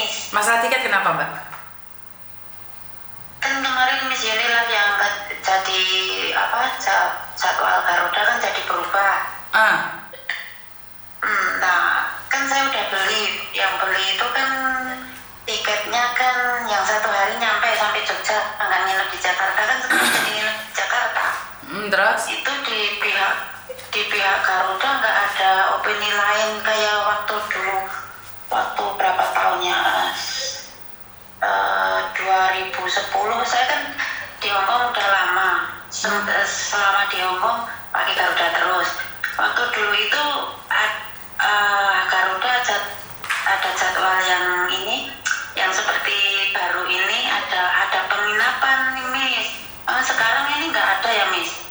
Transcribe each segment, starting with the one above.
Miss. Masalah tiket kenapa, Mbak? Kan kemarin Miss Yeni lagi angkat jadi jadwal Garuda kan jadi berubah. Nah, kan saya udah beli. Yang beli itu kan tiketnya kan yang 1 hari nyampe sampai Jogja, nggak nginep di Jakarta, kan sekarang jadi nginep di Jakarta. Terus? Itu di pihak Garuda nggak ada opini lain kayak waktu dulu, waktu berapa tahunnya, 2010. Saya kan di Hongkong udah lama. Selama di Hongkong pakai Garuda terus. Waktu dulu itu Garuda ada jadwal yang ini, yang seperti baru ini ada penginapan nih, Miss. Sekarang ini nggak ada ya, Miss?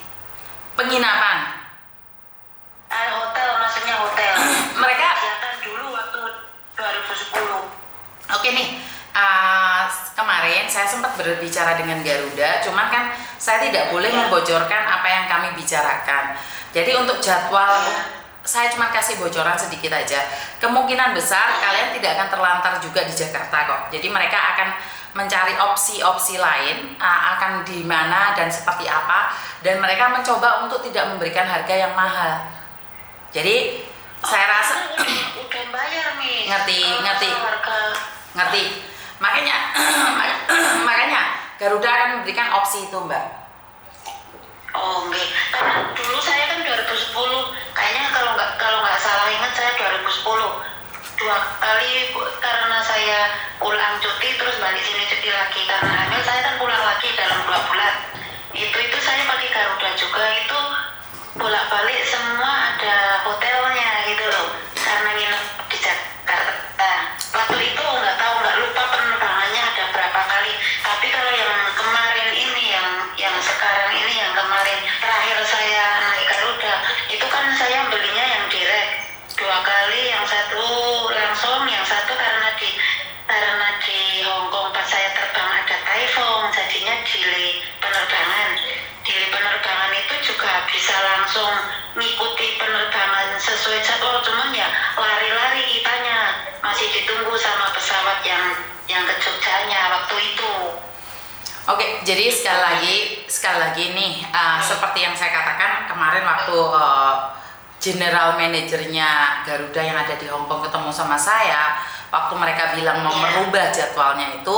Penginapan? Hotel, maksudnya hotel. Mereka Sediakan dulu waktu 2010. Oke nih, kemarin saya sempat berbicara dengan Garuda, cuman kan saya tidak boleh membocorkan apa yang kami bicarakan. Jadi untuk jadwal, saya cuma kasih bocoran sedikit aja. Kemungkinan besar kalian tidak akan terlantar juga di Jakarta kok. Jadi mereka akan mencari opsi-opsi lain, akan di mana dan seperti apa, dan mereka mencoba untuk tidak memberikan harga yang mahal. Jadi saya rasa udah bayar, Miss. ngerti. Makanya Garuda akan memberikan opsi itu, Mbak. Oh, enggak. Karena dulu saya kan 2010, kayaknya kalau nggak salah ingat saya 2010 2 kali, karena saya pulang cuti terus balik sini cuti lagi karena hamil. Saya kan pulang lagi dalam 2 bulan. Itu saya pakai Garuda juga, itu bolak-balik semua ada hotelnya gitu loh, karena nginep di Jakarta. Waktu itu nggak lupa penerbangannya ada berapa kali. Tapi kalau yang kemarin ini, yang sekarang ini, yang kemarin terakhir saya naik Garuda, itu kan saya belinya yang direct 2 kali, yang satu langsung, yang satu karena di Hong Kong pas saya terbang ada typhoon, jadinya delay penerbangan. Delay penerbangan itu juga bisa langsung ngikuti penerbangan sesuai jadwal, cuman ya lari-lari kitanya, masih ditunggu sama pesawat yang ke Jogjanya waktu itu. Oke, jadi sekali lagi nih, seperti yang saya katakan kemarin waktu general manajernya Garuda yang ada di Hong Kong ketemu sama saya, waktu mereka bilang mau merubah jadwalnya itu,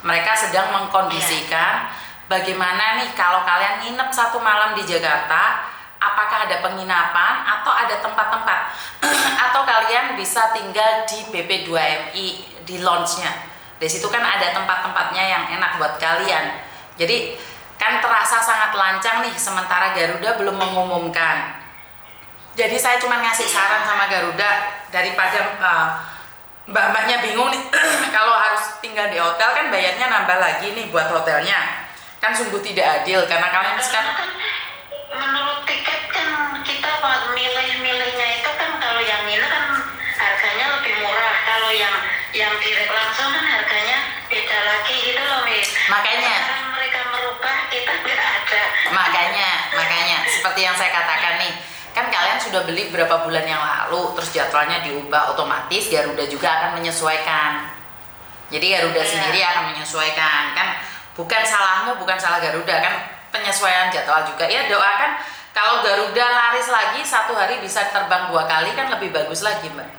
mereka sedang mengkondisikan bagaimana nih kalau kalian nginep 1 malam di Jakarta, apakah ada penginapan atau ada tempat-tempat atau kalian bisa tinggal di BP2MI di lounge-nya. Di situ kan ada tempat-tempatnya yang enak buat kalian. Jadi kan terasa sangat lancang nih, sementara Garuda belum mengumumkan. Jadi saya cuma ngasih saran sama Garuda, daripada mbak-mbaknya bingung nih kalau harus tinggal di hotel kan bayarnya nambah lagi nih buat hotelnya. Kan sungguh tidak adil karena kalian sekarang kan menurut tiket kan kita milih-milihnya itu kan, kalau yang ini kan harganya lebih murah, kalau yang direct langsung kan harganya beda lagi gitu loh, Miss. Makanya sekarang mereka merubah, kita nggak ada. Makanya seperti yang saya katakan nih, kan kalian sudah beli berapa bulan yang lalu, terus jadwalnya diubah, otomatis Garuda juga akan menyesuaikan. Jadi Garuda sendiri akan menyesuaikan, kan bukan salahmu, bukan salah Garuda, kan penyesuaian jadwal juga. Ya doakan kalau Garuda laris lagi 1 hari bisa terbang 2 kali kan lebih bagus lagi, Mbak.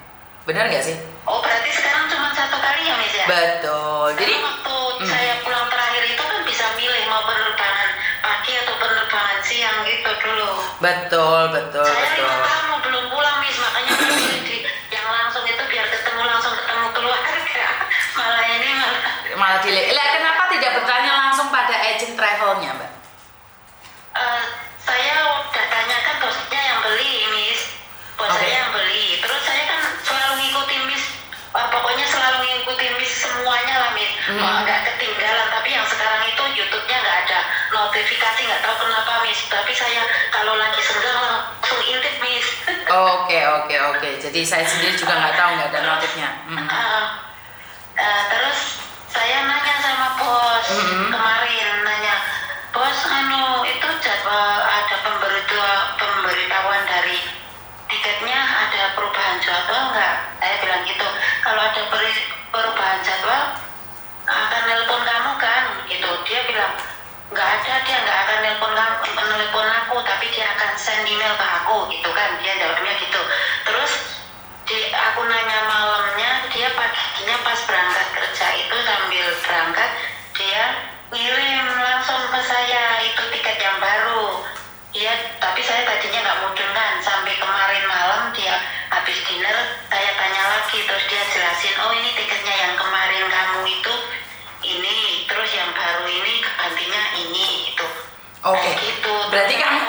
Benar nggak sih? Oh, berarti sekarang cuma 1 kali ya, Miss ya? Betul. Jadi waktu saya pulang terakhir itu kan bisa milih mau penerbangan pagi atau penerbangan siang gitu dulu. Betul. Saya 5 tahun belum pulang, Miss, makanya pilih yang langsung itu biar langsung ketemu keluarga. Malah ini malah delay. Kenapa tidak bertanya langsung pada agent travelnya, Mbak? Saya udah tanyakan bosnya yang beli, Miss. Bos saya yang beli. Terus saya kan selalu ngikutin, Miss. Pokoknya selalu ngikutin, Miss, semuanya lah, Miss. Nggak ketinggalan. Tapi yang sekarang itu YouTube-nya nggak ada notifikasi, nggak tahu kenapa, Miss. Tapi saya kalau lagi senggang langsung intip, Miss. Oke. Jadi saya sendiri juga nggak tahu, nggak ada notifnya. Terus saya nanya sama bos kemarin, bos, itu jadwal ada pemberitahuan dari tiketnya, ada perubahan jadwal nggak? Saya bilang gitu. Kalau ada perubahan jadwal ada, dia nggak akan nelpon aku, tapi dia akan send email ke aku gitu kan, dia jawabnya gitu. Terus aku nanya malamnya, dia paginya pas berangkat kerja itu sambil berangkat dia ngirim langsung ke saya itu tiket yang baru. Iya, tapi saya tadinya nggak mudeng kan, sampai kemarin malam dia habis dinner, saya tanya lagi, terus dia jelasin, oh ini tiketnya yang kemarin kamu itu ini, terus yang baru ini gantinya ini, gitu. Oke. Gitu. Berarti kamu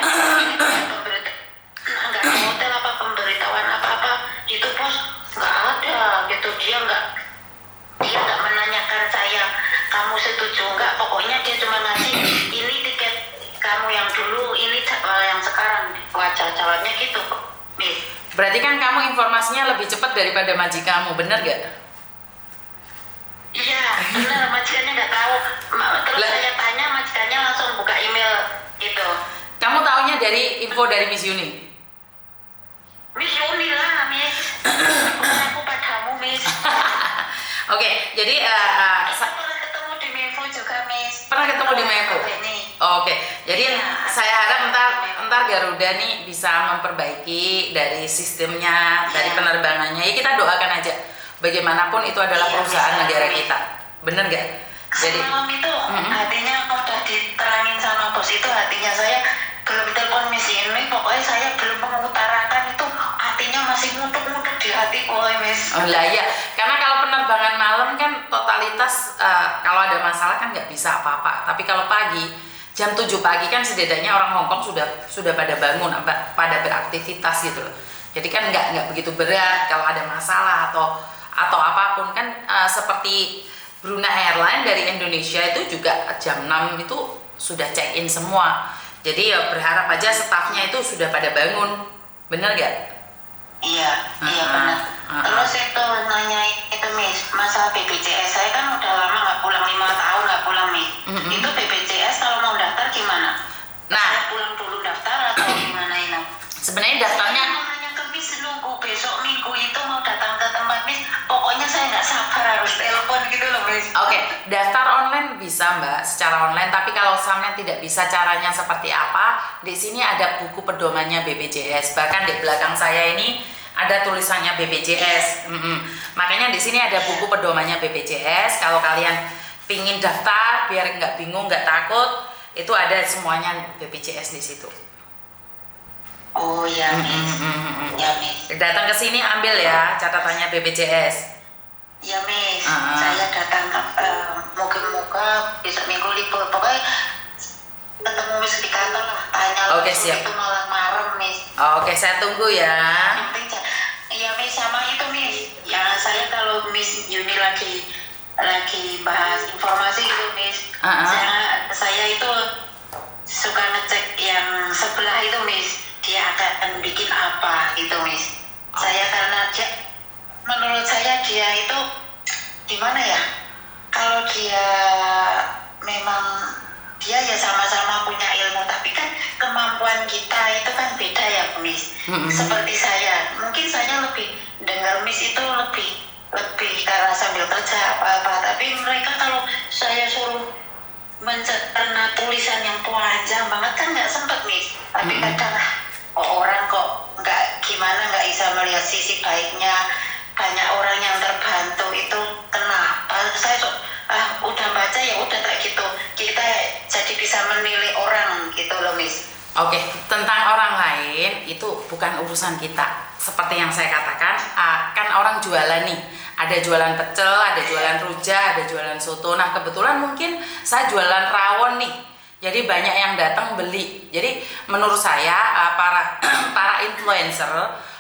nggak ada hotel apa pemberitahuan apa-apa, itu bos nggak ada, gitu. Dia nggak menanyakan saya, kamu setuju nggak? Pokoknya dia cuma ngasih ini tiket kamu yang dulu, ini yang sekarang, wajah jawabnya gitu, Miss. berarti kan kamu informasinya lebih cepat daripada majikanmu, bener gak? Iya, benar, majikannya nggak tahu. Terus saya tanya, majikannya langsung buka email gitu. Kamu taunya dari info dari Miss Yuni? Miss Yuni lah, Miss. Bukan aku padamu, Miss. Oke, jadi Saya pernah ketemu di Mevo juga, Miss. pernah ketemu di Mevo. Oke, jadi Iya. saya harap ntar Garuda nih bisa memperbaiki dari sistemnya, dari Iya. penerbangannya. Ya kita doakan aja. Bagaimanapun itu adalah Iya, perusahaan bisa. negara kita, bener gak? Jadi Semalam itu hatinya udah diterangin sama bos itu, hatinya saya belum telepon Miss ini, pokoknya saya belum mengutarakan itu, hatinya masih ngutuk-ngutuk di hatiku, Miss. oh lah ya, karena kalau penerbangan malam kan totalitas kalau ada masalah kan nggak bisa apa-apa. Tapi kalau pagi jam 7 pagi kan setidaknya orang Hongkong sudah pada bangun, pada beraktivitas gitu loh. Jadi kan nggak begitu berat kalau ada masalah atau apapun kan, seperti Brunei Airlines dari Indonesia itu juga jam 6 itu sudah check in semua. Jadi ya berharap aja stafnya itu sudah pada bangun, bener gak? Iya, iya benar. Terus itu nanya itu, Miss, masalah BPJS, saya kan udah lama nggak pulang, 5 tahun nggak pulang, Miss. Itu BPJS kalau mau daftar gimana? Nah, Saya pulang dulu daftar atau gimana ini? sebenarnya daftarnya Saya mau nanya ke Miss, nunggu besok minggu itu mau datang ke tempat Miss, pokoknya saya nggak sabar harus telepon gitu loh, Miss. oke, daftar online bisa Mbak, secara online. Tapi kalau sampean tidak bisa caranya seperti apa, di sini ada buku pedomannya BPJS. Bahkan di belakang saya ini ada tulisannya BPJS. Makanya di sini ada buku pedomannya BPJS. Kalau kalian pingin daftar biar nggak bingung, nggak takut, itu ada semuanya BPJS di situ. Oh ya, Miss. Ya, Miss. Datang ke sini ambil ya catatannya BPJS. Ya, Miss. Saya datang moga-moga besok minggu libur. Pokoknya ketemu Miss di kantor lah. Tanya Oke, langsung, siap. itu malah marem, Miss. Oke, saya tunggu ya. Yang penting iya, Miss, sama itu, Miss. Ya, saya kalau Miss Yuni lagi bahas informasi gitu, Miss. Saya itu suka ngecek yang sebelah itu, Miss. Dia akan bikin apa gitu, Miss. Saya karena menurut saya dia itu gimana ya? Kalau dia memang dia ya sama-sama punya ilmu, tapi kan kemampuan kita itu kan beda ya, Miss. Seperti saya, mungkin saya lebih dengar Miss itu lebih karena sambil kerja apa-apa, tapi mereka kalau saya suruh mencerna tulisan yang panjang banget kan nggak sempet, Miss. Tapi kadang orang kok nggak bisa melihat sisi baiknya. Banyak orang yang terbantu itu kenapa? Saya udah baca ya udah kayak gitu. Kita jadi bisa menilai orang gitu loh, Miss. Oke, tentang orang lain itu bukan urusan kita. Seperti yang saya katakan, kan orang jualan nih. Ada jualan pecel, ada jualan rujak, ada jualan soto. Nah, kebetulan mungkin saya jualan rawon nih. Jadi banyak yang datang beli. Jadi menurut saya para influencer,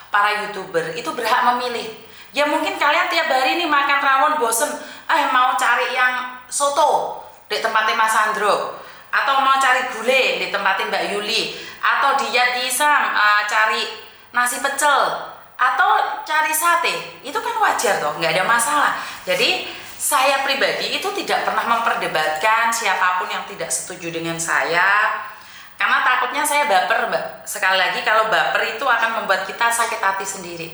para YouTuber itu berhak memilih. Ya mungkin kalian tiap hari nih makan rawon bosen, mau cari yang soto di tempatnya Mas Sandro, atau mau cari gulai di tempatnya Mbak Yuli, atau di Yatisam cari nasi pecel, atau cari sate, itu kan wajar toh, nggak ada masalah. Jadi saya pribadi itu tidak pernah memperdebatkan siapapun yang tidak setuju dengan saya, karena takutnya saya baper, Mbak. Sekali lagi, kalau baper itu akan membuat kita sakit hati sendiri.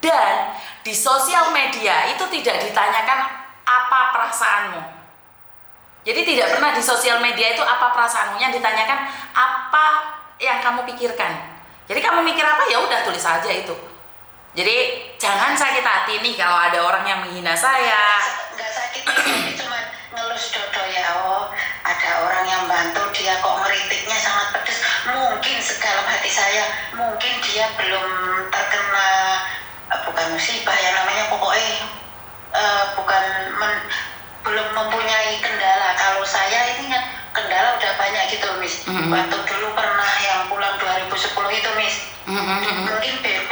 Dan di sosial media itu tidak ditanyakan apa perasaanmu. Jadi tidak pernah di sosial media itu apa perasaanmu, yang ditanyakan apa yang kamu pikirkan. Jadi kamu mikir apa ya udah tulis aja itu. Jadi jangan sakit hati nih kalau ada orang yang menghina saya. Nggak sakit hati, cuma ngelus dodo ya. Oh, ada orang yang bantu dia kok ngeritiknya sangat pedes. Mungkin sedalam hati saya, mungkin dia belum terkena bukan musibah ya namanya, pokoknya belum mempunyai kendala. Kalau saya ini kan kendala udah banyak gitu, Miss. Waktu dulu pernah yang pulang 2010 itu, Miss. Mungkin BP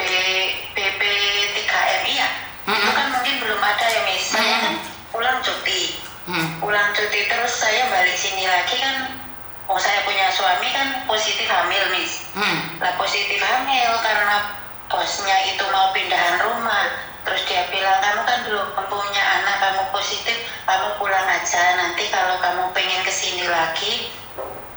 3M ya. Itu kan mungkin belum ada ya, Miss. Saya kan pulang cuti. Pulang cuti terus saya balik sini lagi kan. Oh, saya punya suami kan positif hamil, Miss. Lah positif hamil karena bosnya itu mau pindahan rumah. Terus dia bilang, kamu kan belum mempunyai anak, kamu positif, kamu pulang aja. Nanti kalau kamu pengen kesini lagi,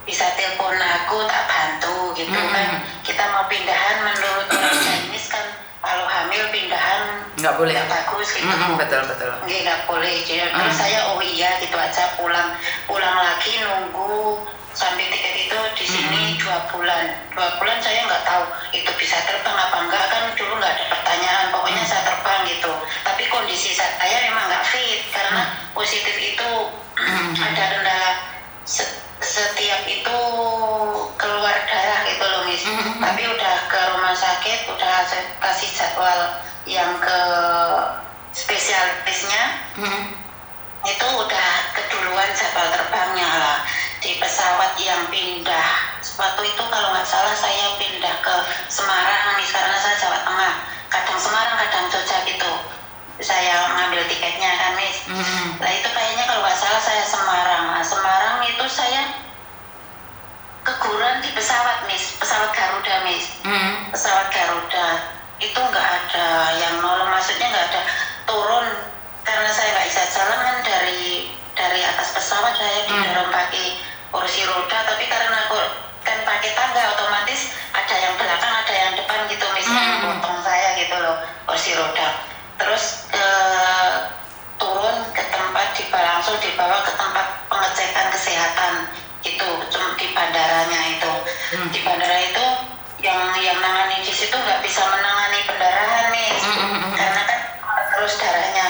bisa telepon aku, tak bantu gitu kan. Kita mau pindahan menurut orang Chinese kan, kalau hamil pindahan nggak boleh, nggak bagus gitu. Betul. Nggak boleh. Jadi terus saya oh iya gitu aja, pulang lagi nunggu sampai tiket itu di sini 2 bulan. 2 bulan saya nggak tahu itu bisa terbang apa enggak, kan dulu nggak ada pertanyaan, pokoknya saya terbang gitu. Tapi kondisi saya memang nggak fit karena positif itu ada kendala setiap itu keluar darah gitu loh, Miss. Tapi udah ke rumah sakit, udah saya kasih jadwal yang ke spesialisnya. Itu udah keduluan jadwal terbangnya lah. Di pesawat yang pindah waktu itu kalau nggak salah saya pindah ke Semarang nih, karena saya Jawa Tengah, kadang Semarang kadang Jogja gitu saya ngambil tiketnya kan, Miss. Nah itu kayaknya kalau nggak salah saya Semarang. Nah, Semarang itu saya keguran di pesawat, Miss, pesawat Garuda, Miss. Pesawat Garuda itu nggak ada yang nolong, maksudnya nggak ada turun karena saya nggak bisa jalan kan, dari atas pesawat saya didorong pakai kursi roda, tapi karena aku kan pakai tangga otomatis ada yang belakang ada yang depan gitu, misalnya potong saya gitu loh kursi roda. Terus turun ke tempat langsung dibawa ke tempat pengecekan kesehatan itu di bandaranya itu. Di bandara itu yang nangani di situ nggak bisa menangani pendarahan, Miss, karena kan terus darahnya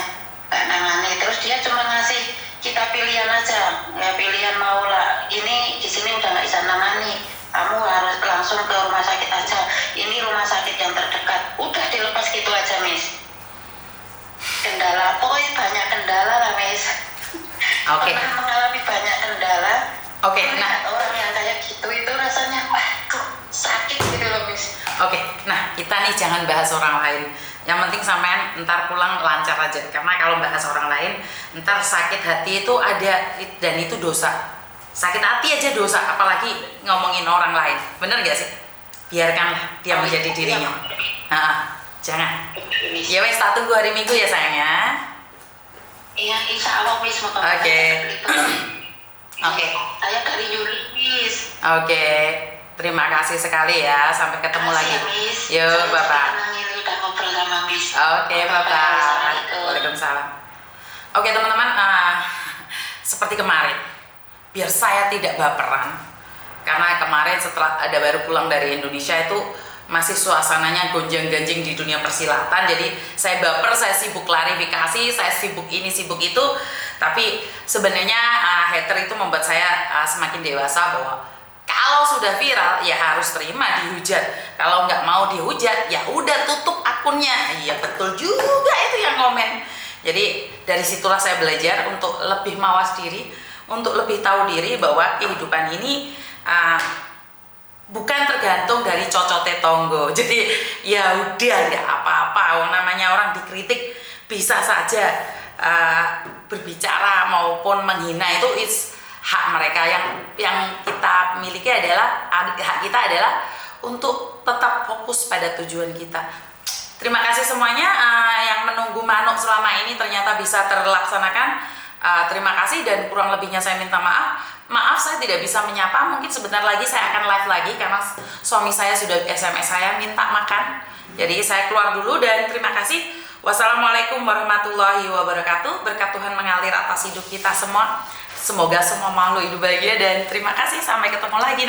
nggak nangani. Terus dia cuma ngasih kita pilihan aja, ya pilihan mau lah, ini di sini udah nggak bisa nangani, kamu harus langsung ke rumah sakit aja, ini rumah sakit yang terdekat. Udah dilepas gitu aja, Miss. Kendala, pokoknya banyak kendala lah, Miss. Oke. Pernah mengalami banyak kendala. Oke, nah orang yang kayak gitu itu rasanya waduh sakit gitu loh, Miss. Oke, nah kita nih jangan bahas orang lain. Yang penting sampean ntar pulang lancar aja. Karena kalau bahas orang lain, ntar sakit hati itu ada, dan itu dosa. Sakit hati aja dosa, apalagi ngomongin orang lain. Bener gak sih? Biarkanlah dia menjadi dirinya. Jangan. Ya wes, tak tunggu hari Minggu ya sayangnya. Iya, insya Allah, Miss. Oke. Oke. Saya dari Yuli, Miss. Oke. Terima kasih sekali ya. Sampai ketemu lagi. Ya, Yuk, Bapak. Udah ngobrol sama Miss. Oke, Bapak. Waalaikumsalam. Oke, teman-teman, seperti kemarin, biar saya tidak baperan, karena kemarin setelah ada baru pulang dari Indonesia itu masih suasananya gonjang-ganjing di dunia persilatan. Jadi saya baper, saya sibuk klarifikasi, saya sibuk ini, sibuk itu. Tapi sebenarnya hater itu membuat saya semakin dewasa bahwa kalau sudah viral ya harus terima dihujat. Kalau nggak mau dihujat ya udah tutup akunnya. Iya betul juga itu yang komen. Jadi dari situlah saya belajar untuk lebih mawas diri, untuk lebih tahu diri bahwa kehidupan ini bukan tergantung dari cocote tonggo. Jadi ya udah nggak apa-apa. Namanya orang dikritik bisa saja berbicara maupun menghina, itu is hak mereka. Yang kita miliki adalah hak kita adalah untuk tetap fokus pada tujuan kita. Terima kasih semuanya yang menunggu manuk selama ini ternyata bisa terlaksanakan. Terima kasih, dan kurang lebihnya saya minta maaf. Maaf saya tidak bisa menyapa, mungkin sebentar lagi saya akan live lagi karena suami saya sudah SMS saya minta makan. Jadi saya keluar dulu dan terima kasih. Wassalamualaikum warahmatullahi wabarakatuh. Berkat Tuhan mengalir atas hidup kita semua. Semoga semua makhluk hidup bahagia dan terima kasih, sampai ketemu lagi.